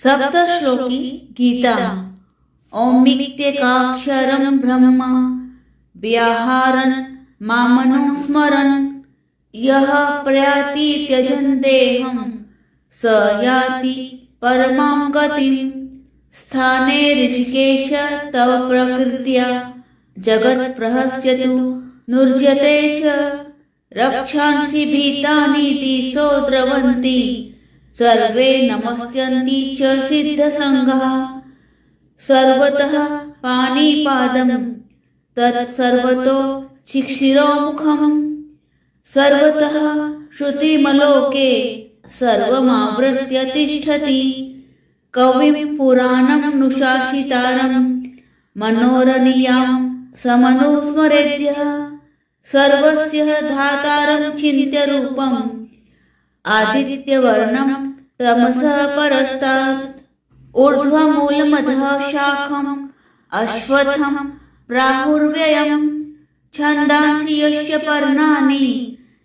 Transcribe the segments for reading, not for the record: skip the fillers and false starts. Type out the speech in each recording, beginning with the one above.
सप्तश्लोकी गीता। ओमित्येकाक्षरं ब्रह्म व्याहरन् मामनुस्मरन् यः प्रयाति त्यजन् देहं स याति परमां गतिम्। स्थाने ऋषिकेश तव प्रकृत्या जगत्प्रहस्यतु नुर्जते च। रक्षांसि भीतानीति सोद्रवन्ति सर्वे नमस्यन्ति च सिद्धसङ्घाः। सर्वतः पाणिपादं तत्सर्वतो चिक्षिरोमुखम्। सर्वतः श्रुतिमलोके सर्वमावृत्य तिष्ठति। कविं पुराणमनुशासितारं मनोरणीयां समनुस्मरेद्यः। सर्वस्य धातारं चिन्त्य रूपम् आदित्यवर्णं तमसः परस्तात्। ऊर्ध्वमूलमधः शाखम् अश्वत्थं प्राहुर्व्ययम्। छन्दांसि यस्य पर्णानि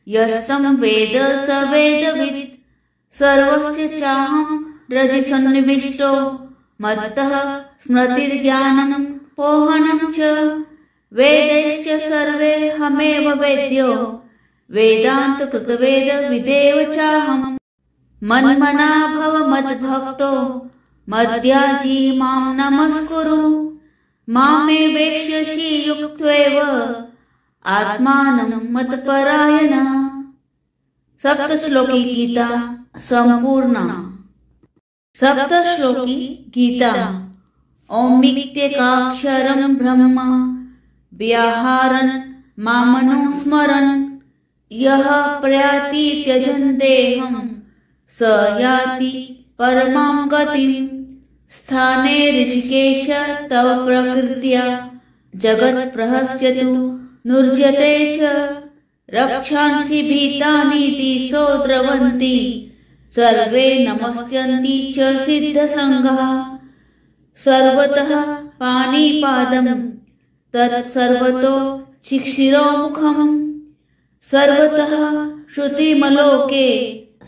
यस्तं वेद स वेदवित्। सर्वस्य चाहं हृदि सन्निविष्टो मत्तः स्मृतिर्ज्ञानं पोहनं च। वेदैश्च सर्वे हमेव वेद्यो वेदान्तकृतवेद विदेव चाहम्। मन्मना भव मद्भक्तो मद्याजी मां नमस्कुरु। मामे वेक्ष्यसि युक्त्वैव आत्मानं मत्परायण। सप्तश्लोकी गीता संपूर्णा। सप्तश्लोकी गीता। ओमित्येकाक्षरं ब्रह्म व्याहरन् मामनुस्मरन् यः प्रयाति त्यजन् देहं स याति परमां गतिम्। स्थाने ऋषिकेश तव प्रकृत्या जगत्प्रहस्यतु नुर्जते च। रक्षांसि भीतानीति सोद्रवन्ति सर्वे नमस्यन्ति च सिद्धसङ्घाः। सर्वतः पाणिपादं तत्सर्वतो चिक्षिरोमुखम्। सर्वतः श्रुतिमलोके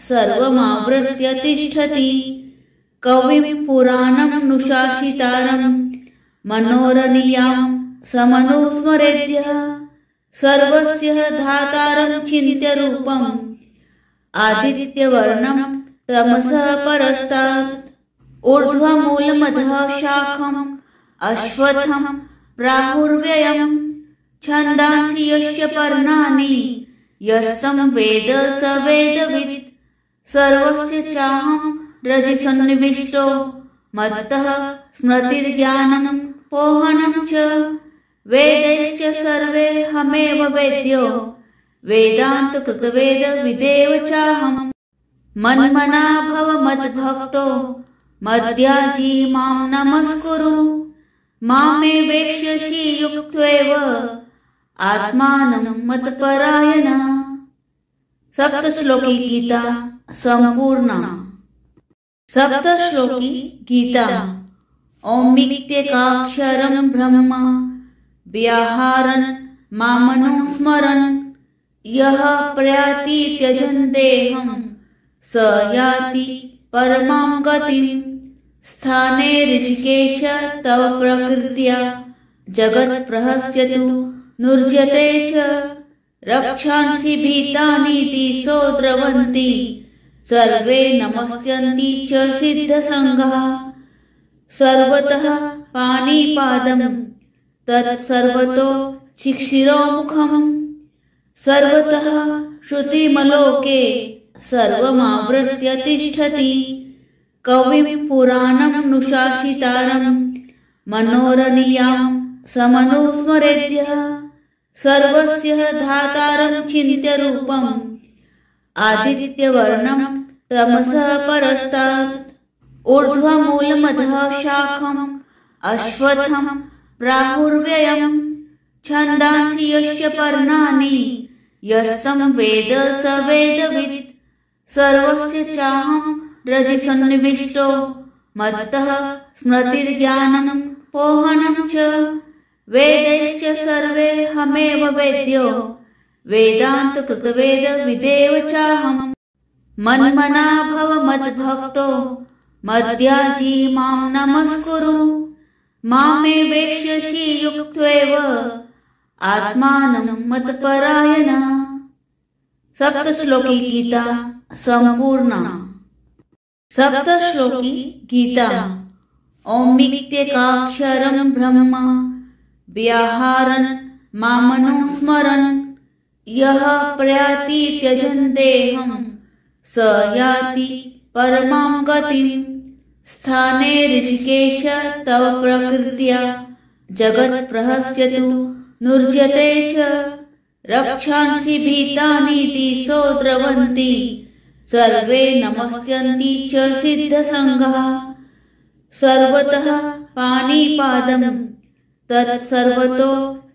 सर्वमावृत्य तिष्ठति। कविं पुराणमनुशासितारं मनोरणीयां समनुस्मरेद्यः। सर्वस्य धातारं चिन्त्य रूपम् आदित्यवर्णं तमसः परस्तात्। ऊर्ध्वमूलमधः शाखम् अश्वत्थं प्राहुर्व्ययम्। छन्दांसि यस्य पर्णानि यस्तं वेद स वेदवित्। सर्वस्य चाहं हृदि सन्निविष्टो मत्तः स्मृतिर्ज्ञानं पोहनं च। वेदैश्च सर्वे हमेव वेद्यो वेदान्तकृतवेद विदेव चाहम्। मन्मना भव मद्भक्तो मद्याजी मां नमस्कुरु। मामे वेक्ष्यसि युक्त्वैव आत्मानं मत्परायण। सप्तश्लोकी गीता संपूर्णा। सप्तश्लोकी गीता। ओमित्येकाक्षरं ब्रह्म व्याहरन् मामनुस्मरन् यः प्रयाति त्यजन् देहं स याति परमां गतिम्। स्थाने ऋषिकेश तव प्रकृत्या जगत्प्रहस्यतु नुर्जते च। रक्षांसि भीतानीति सोद्रवन्ति सर्वे नमस्यन्ति च सिद्धसङ्घाः। सर्वतः पाणिपादं तत्सर्वतो चिक्षिरोमुखम्। सर्वतः श्रुतिमलोके सर्वमावृत्य तिष्ठति। कविं पुराणमनुशासितारं मनोरणीयां समनुस्मरेद्यः। सर्वस्य धातारं चिन्त्य रूपम् आदित्यवर्णं तमसः परस्तात्। ऊर्ध्वमूलमधः शाखम् अश्वत्थं प्राहुर्व्ययम्। छन्दांसि यस्य पर्णानि यस्तं वेद स वेदवित्। सर्वस्य चाहं हृदि सन्निविष्टो मत्तः स्मृतिर्ज्ञानं पोहनं च। वेदैश्च सर्वे हमेव वेद्यो वेदान्तकृतवेद विदेव चाहम्। मन्मना भव मद्भक्तो मद्याजी मां नमस्कुरु मामे वेक्ष्यसि युक्त्वैव आत्मानं मत्परायण। सप्तश्लोकी गीता संपूर्ण। सप्तश्लोकी गीता। ओमित्येकाक्षरं ब्रह्म व्याहारन् मामनुस्मरन् यः प्रयाति त्यजन् देहं स याति परमां गतिम्। स्थाने ऋषिकेश तव प्रकृत्या जगत्प्रहस्यतु नुर्जते च। रक्षांसि भीतानीति सोद्रवन्ति सर्वे नमस्यन्ति च सिद्धसङ्घाः। सर्वतः पाणिपादं तत्सर्वतो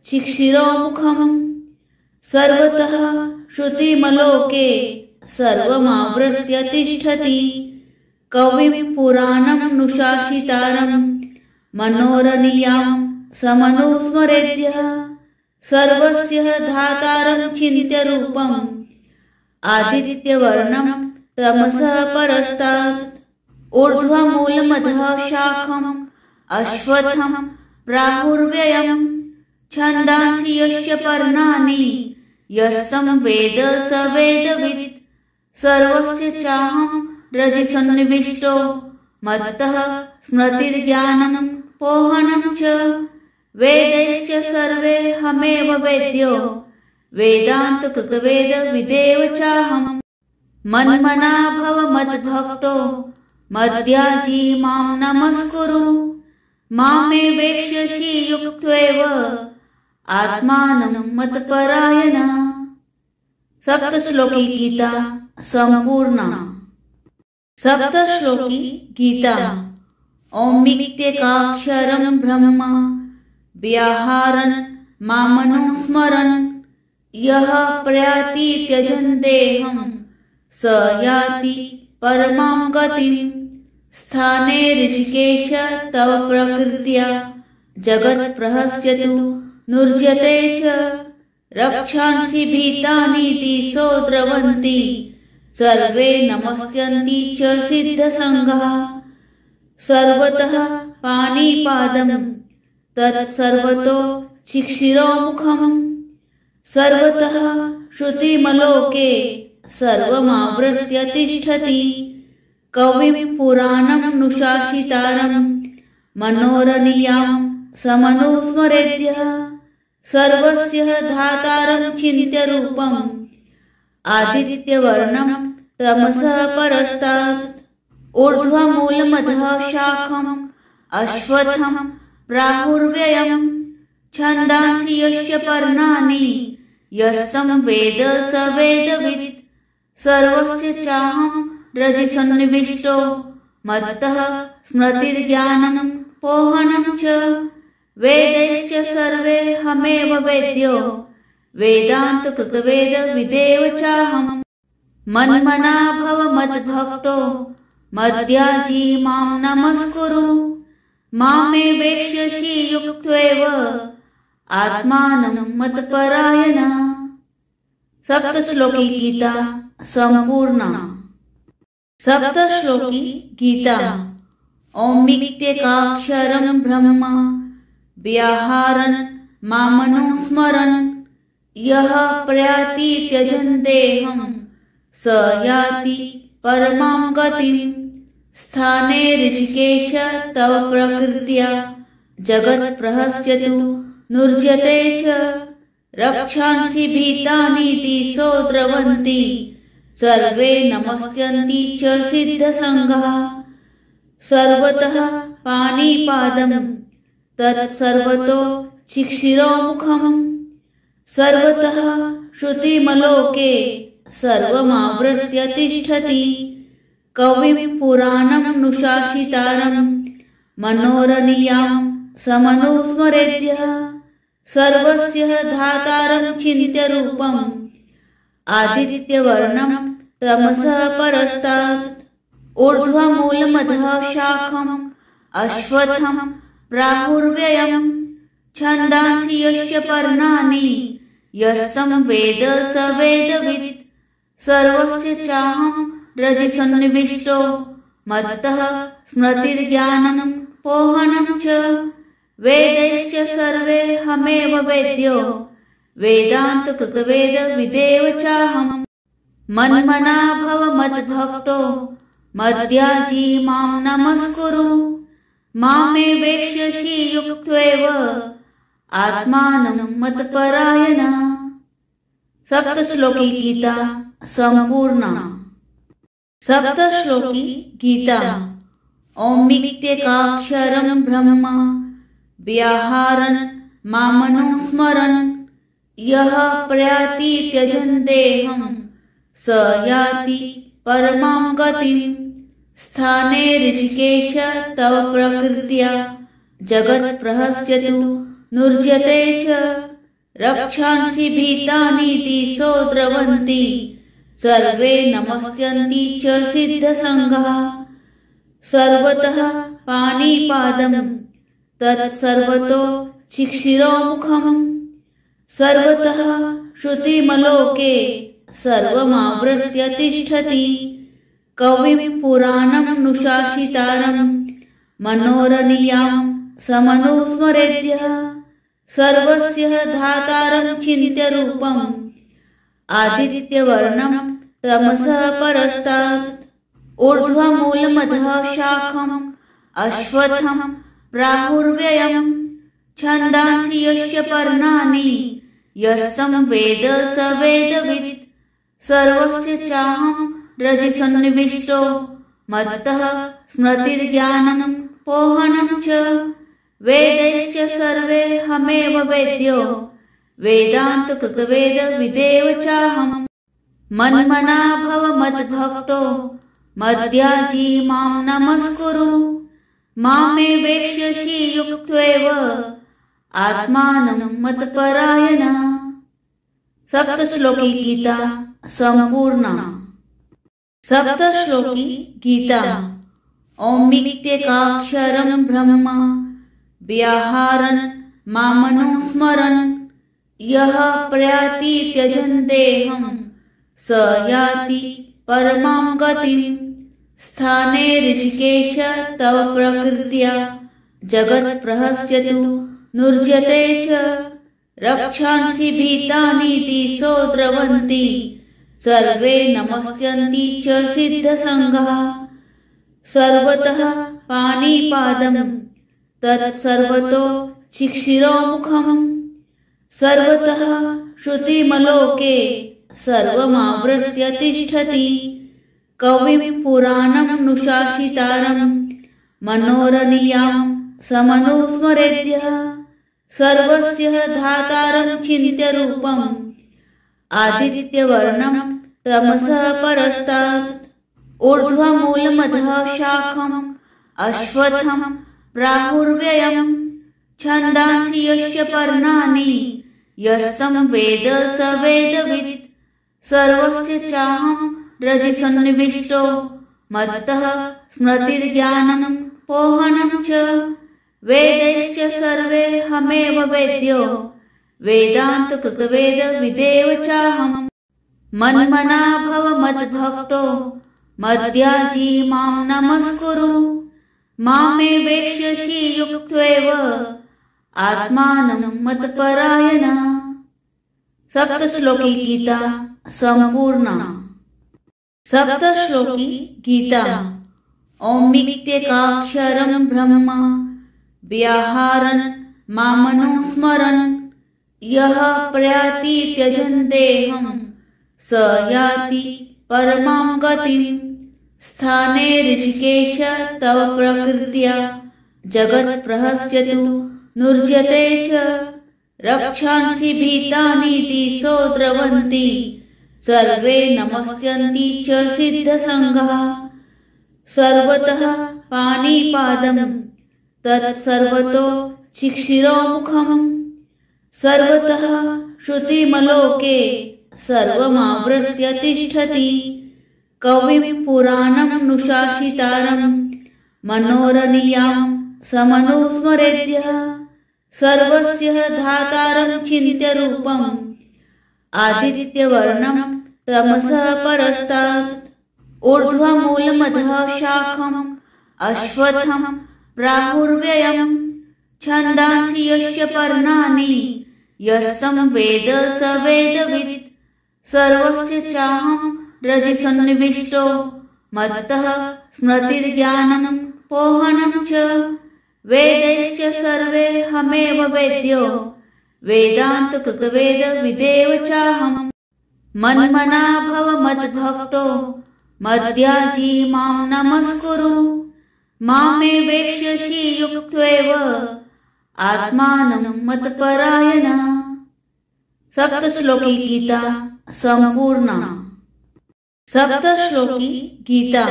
शिक्षिरोमुखम्। सर्वतः श्रुतिमलोके सर्वमावृत्य तिष्ठति। कविं पुराणमनुशासितारं मनोरणीयां समनुस्मरेद्यः। सर्वस्य धातारं चिन्त्यरूपम् आदित्यवर्णं तमसः परस्तात्। ऊर्ध्वमूलमधः शाखम् अश्वत्थं प्राहुर्व्ययम्। छन्दांसि यस्य पर्णानि यस्तं वेद स वेदवित्। सर्वस्य चाहं हृदि सन्निविष्टो मत्तः स्मृतिर्ज्ञानं पोहनं च। वेदैश्च सर्वे हमेव वेद्यो वेदान्तकृतवेद विदेव चाहम्। मन्मना भव मद्भक्तो मद्याजी मां नमस्कुरु मामे वेक्ष्यसि युक्त्वैव आत्मानं मत्परायण। सप्तश्लोकी गीता संपूर्ण। सप्तश्लोकी गीता। ओमित्येकाक्षरं ब्रह्म व्याहारन् मामनुस्मरन् यः प्रयाति त्यजन् देहं स याति परमां गतिम्। स्थाने ऋषिकेश तव प्रकृत्या जगत्प्रहस्यतु नुर्जते च। रक्षांसि भीतानीति सोद्रवन्ति सर्वे नमस्यन्ति च सिद्धसङ्घाः। सर्वतः पाणिपादं तत्सर्वतो शिक्षिरोमुखम्। सर्वतः श्रुतिमलोके सर्वमावृत्य तिष्ठति। कविं पुराणमनुशासितारं मनोरणीयां समनुस्मरेद्यः। सर्वस्य धातारं चिन्त्यरूपम् आदित्यवर्णं तमसः परस्तात्। ऊर्ध्वमूलमधः शाखम् अश्वत्थं प्राहुर्व्ययम्। छन्दांसि यस्य पर्णानि यस्तं वेद स वेदवित्। सर्वस्य चाहं हृदि सन्निविष्टो मत्तः स्मृतिर्ज्ञानं पोहनं च। वेदैश्च सर्वे हमेव वेद्यो वेदान्तकृतवेद विदेव चाहम्। मन्मना भव मद्भक्तो मद्याजी मां नमस्कुरु मामे वेक्ष्यसि युक्त्वैव आत्मानं मत्परायण। सप्तश्लोकी गीता संपूर्ण। सप्तश्लोकी गीता। ओमित्येकाक्षरं ब्रह्म व्याहारन् मामनुस्मरन् यः प्रयाति त्यजन् देहं स याति परमां गतिम्। स्थाने ऋषिकेश तव प्रकृत्या जगत्प्रहस्यतु नुर्जते च। रक्षांसि भीतानीति सोद्रवन्ति सर्वे नमस्यन्ति च सिद्धसङ्घाः। सर्वतः पाणिपादं तत्सर्वतो शिक्षिरोमुखम्। सर्वतः श्रुतिमलोके सर्वमावृत्य तिष्ठति। कविं पुराणमनुशासितारं मनोरणीयां समनुस्मरेद्यः। सर्वस्य धातारं चिन्त्यरूपम् आदित्यवर्णं तमसः परस्तात्। ऊर्ध्वमूलमधः शाखम् अश्वत्थं प्राहुर्व्ययम्। छन्दांसि यस्य पर्णानि यस्तं वेद स वेदवित्। सर्वस्य चाहं हृदि सन्निविष्टो मत्तः स्मृतिर्ज्ञानं पोहनं च वेदैश्च सर्वे हमेव वेद्यो वेदान्तकृतवेद विदेव चाहम् मन्मना भव मद्भक्तो मद्याजी मां नमस्कुरु मामे वेक्ष्यसि युक्त्वैव आत्मानं मत्परायण। सप्तश्लोकी गीता संपूर्णा। सप्तश्लोकी गीता। ओमित्येकाक्षरं ब्रह्म व्याहारन् मामनुस्मरन् यः प्रयाति त्यजन् देहं स याति परमां गतिम्। स्थाने ऋषिकेश तव प्रकृत्या जगत्प्रहस्यतु नुर्जते च रक्षांसि भीतानीति सोद्रवन्ति सर्वे नमस्यन्ति च सिद्धसङ्घाः। सर्वतः पाणिपादं तत्सर्वतो चिक्षिरोमुखम् सर्वतः श्रुतिमलोके सर्वमावृत्य तिष्ठति। कविं पुराणं नुशासितारं मनोरणीयां समनुस्मरेद्यः सर्वस्य धातारं चिन्त्यरूपम् आदित्यवर्णं तमसः परस्तात् ऊर्ध्वमूलमधः शाखम् अश्वत्थं प्राहुर्व्ययम् छन्दांसि यस्य पर्णानि यस्तं वेद स वेदवित् सर्वस्य चाहं हृदि सन्निविष्टो मत्तः स्मृतिर्ज्ञानं पोहनं च वेदैश्च सर्वे हमेव वेद्यो वेदान्तकृतवेद विदेव चाहम् मन्मना भव मद्भक्तो मद्याजी मां नमस्कुरु मामे वेक्ष्यसि युक्त्वैव आत्मानं मत्परायण। सप्तश्लोकी गीता संपूर्णा। सप्तश्लोकी गीता। ओमित्येकाक्षरं ब्रह्म व्याहारन् मामनुस्मरन् यः प्रयाति त्यजन् देहं स याति परमां गतिम्। स्थाने ऋषिकेश तव प्रकृत्या जगत्प्रहस्यतु नुर्जते च रक्षांसि भीतानीति सोद्रवन्ति सर्वे नमस्यन्ति च सिद्धसङ्घाः। सर्वतः पाणिपादं तत्सर्वतो चिक्षिरोमुखम् सर्वतः श्रुतिमलोके सर्वमावृत्य तिष्ठति। कविं पुराणं नुशासितारं मनोरणीयां समनुस्मरेद्यः सर्वस्य धातारं चिन्त्यरूपम् आदित्यवर्णं तमसः परस्तात् ऊर्ध्वमूलमधः शाखम् अश्वत्थं प्राहुर्व्ययम् छन्दांसि यस्य पर्णानि यस्तं वेद स वेदवित् सर्वस्य चाहं हृदि सन्निविष्टो मत्तः स्मृतिर्ज्ञानं पोहनं च वेदैश्च सर्वे हमेव वेद्यो वेदान्तकृतवेद विदेव चाहम् मन्मना भव मद्भक्तो मद्याजी मां नमस्कुरु मामे वेक्ष्यसि युक्त्वैव आत्मानं मत्परायण। सप्तश्लोकी गीता संपूर्णा। सप्तश्लोकी गीता। ओमित्येकाक्षरं ब्रह्म व्याहारन् मामनुस्मरन् यः प्रयाति त्यजन् देहं स याति परमां गतिम्। स्थाने ऋषिकेश तव प्रकृत्या जगत्प्रहस्यतु नुर्जते च रक्षांसि भीतानीति सोद्रवन्ति सर्वे नमस्यन्ति च सिद्धसङ्घाः। सर्वतः पाणिपादं तत्सर्वतो चिक्षिरोमुखम् सर्वतः श्रुतिमलोके सर्वमावृत्य तिष्ठति। कविं पुराणं नुशासितारं मनोरणीयां समनुस्मरेद्यः सर्वस्य धातारं चिन्त्यरूपम् आदित्यवर्णं तमसः परस्तात् ऊर्ध्वमूलमधः शाखम् अश्वत्थं प्राहुर्व्ययम् छन्दांसि यस्य पर्णानि यस्तं वेद स वेदवित् सर्वस्य चाहं हृदि सन्निविष्टो मत्तः स्मृतिर्ज्ञानं पोहनं च वेदैश्च सर्वे हमेव वेद्यो वेदांत कृतवेद विदेव चाहम् मन्मना भव मद्भक्तो मद्याजी मां नमस्कुरु मामे वेक्ष्यसि युक्त्वैव आत्मानं मत्परायण। सप्तश्लोकी गीता संपूर्णा। सप्तश्लोकी गीता।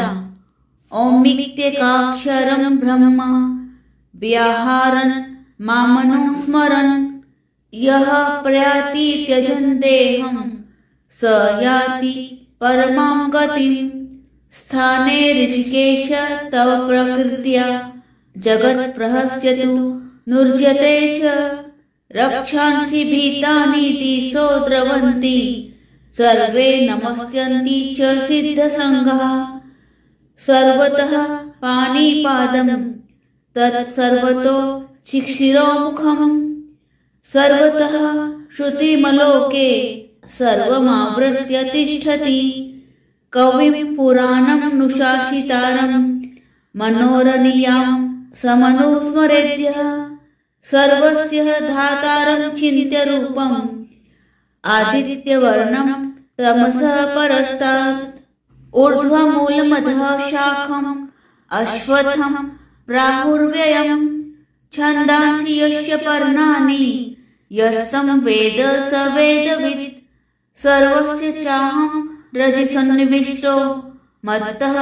ओमित्येकाक्षरं ब्रह्म व्याहारन् मामनुस्मरन् यः प्रयाति त्यजन् देहं स याति परमां गतिम्। स्थाने ऋषिकेश तव प्रकृत्या जगत्प्रहस्यतु नुर्जते च रक्षांसि भीतानीति सोद्रवन्ति सर्वे नमस्यन्ति च सिद्धसङ्घाः। सर्वतः पाणिपादं तत्सर्वतो शिक्षिरोमुखम् सर्वतः श्रुतिमलोके सर्वमावृत्य तिष्ठति। कविं पुराणमनुशासितारं मनोरणीयां समनुस्मरेद्यः सर्वस्य धातारं चिन्त्यरूपम् आदित्यवर्णं तमसः परस्तात् ऊर्ध्वमूलमधः शाखम् अश्वत्थं प्राहुर्व्ययम् छन्दांसि यस्य पर्णानि यस्तं वेद स वेदवित् सर्वस्य चाहं हृदि सन्निविष्टो मत्तः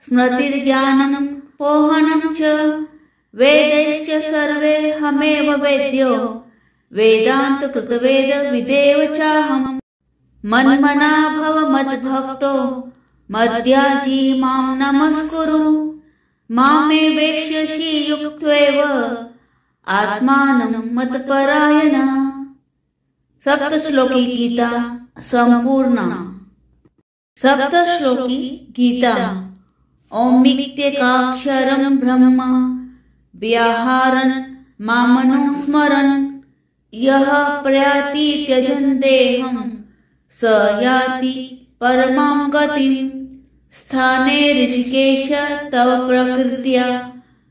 स्मृतिर्ज्ञानं पोहनं च वेदैश्च सर्वे हमेव वेद्यो वेदांत कृतवेद विदेव चाहम् मन्मना भव मद्भक्तो मद्याजी मां नमस्कुरु मामे वेक्ष्यसि युक्त्वैव आत्मानं मत्परायण। सप्तश्लोकी गीता संपूर्णा। सप्तश्लोकी गीता। ओमित्येकाक्षरं ब्रह्म व्याहारन् मामनुस्मरन् यः प्रयाति त्यजन् देहं स याति परमां गतिम्। स्थाने ऋषिकेश तव प्रकृत्या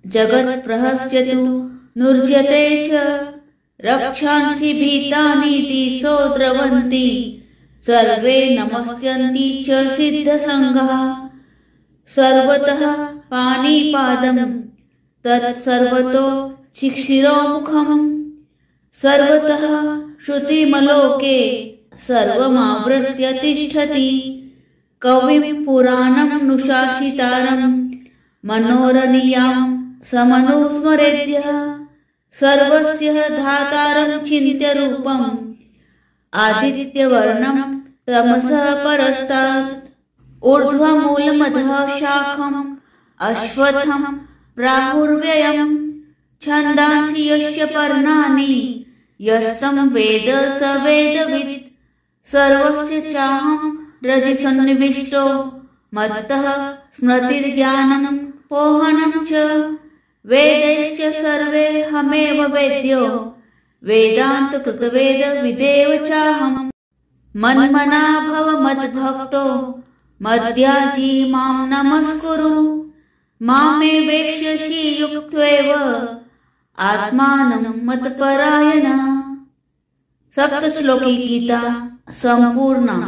जगत्प्रहस्यतु नुर्जते च रक्षांसि भीतानीति सोद्रवन्ति सर्वे नमस्यन्ति च सिद्धसङ्घाः। सर्वतः पाणिपादं तत्सर्वतो शिक्षिरोमुखम् सर्वतः श्रुतिमलोके सर्वमावृत्य तिष्ठति। कविं पुराणमनुशासितारं मनोरणीयां समनुस्मरेद्यः सर्वस्य धातारं चिन्त्यरूपम् आदित्यवर्णं तमसः परस्तात् ऊर्ध्वमूलमधः शाखम् अश्वत्थं प्राहुर्व्ययम् छन्दांसि यस्य पर्णानि यस्तं वेद स वेदवित् सर्वस्य चाहं हृदि सन्निविष्टो मत्तः स्मृतिर्ज्ञानं पोहनं च वेदैश्च सर्वे हमेव वेद्यो वेदांत कृतवेद विदेव चाहम् मन्मना भव मद्भक्तो मद्याजी मां नमस्कुरु मामे वेक्ष्यसि युक्त्वैव आत्मानं मत्परायण। सप्तश्लोकी गीता संपूर्णा।